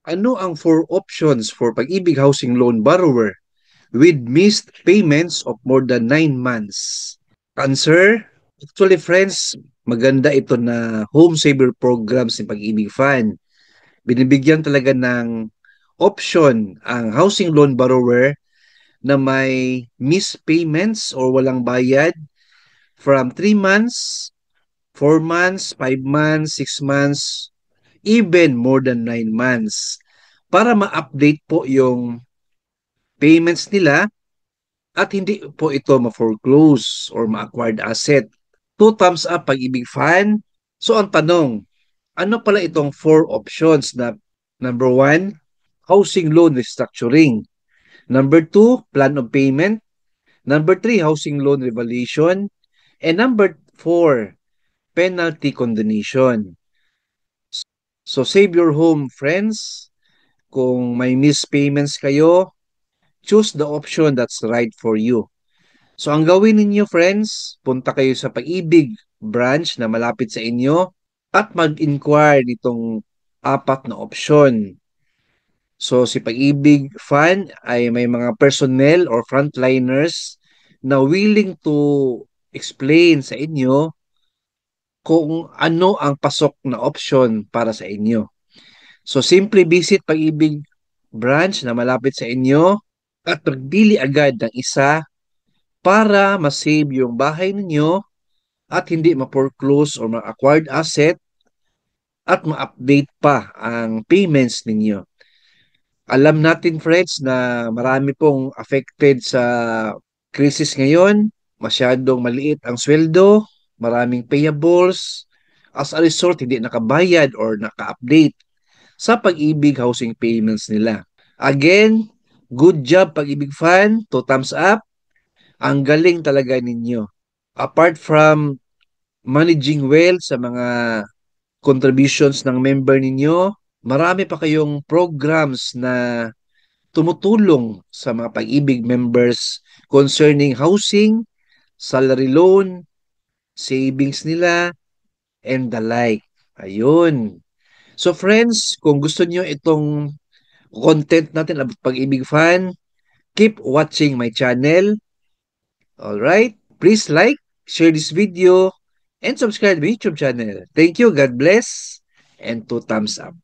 Ano ang four options for Pag-ibig Housing Loan borrower with missed payments of more than 9 months? Answer? Actually, friends, maganda ito na home saver programs ng Pag-ibig Fund. Binibigyan talaga ng option ang housing loan borrower na may missed payments or walang bayad from 3 months, 4 months, 5 months, 6 months, even more than 9 months para ma-update po yung payments nila at hindi po ito ma-foreclose or ma-acquired asset. Two thumbs up Pag-ibig Fan. So ang tanong, ano pala itong four options na number one, housing loan restructuring. Number two, plan of payment. Number three, housing loan revaluation. And number four, penalty condonation. So save your home, friends. Kung may missed payments kayo, choose the option that's right for you. So ang gawin ninyo, friends, punta kayo sa Pag-ibig branch na malapit sa inyo at mag-inquire nitong apat na option. So si Pag-ibig Fund ay may mga personnel or frontliners na willing to explain sa inyo kung ano ang pasok na option para sa inyo. So simply visit Pag-ibig branch na malapit sa inyo at magpili agad ng isa para ma-save yung bahay ninyo at hindi ma-foreclose or ma-acquired asset at ma-update pa ang payments ninyo. Alam natin, friends, na marami pong affected sa krisis ngayon. Masyadong maliit ang sweldo, maraming payables. As a result, hindi nakabayad or naka-update sa Pag-ibig housing payments nila. Again, good job Pag-ibig Fan, 2 thumbs up. Ang galing talaga ninyo. Apart from managing well sa mga contributions ng member ninyo, marami pa kayong programs na tumutulong sa mga Pag-ibig members concerning housing, salary loan, savings nila, and the like. Ayun. So friends, kung gusto niyo itong content natin about Pag-ibig Fan, keep watching my channel. Alright? Please like, share this video, and subscribe to my YouTube channel. Thank you, God bless, and 2 thumbs up.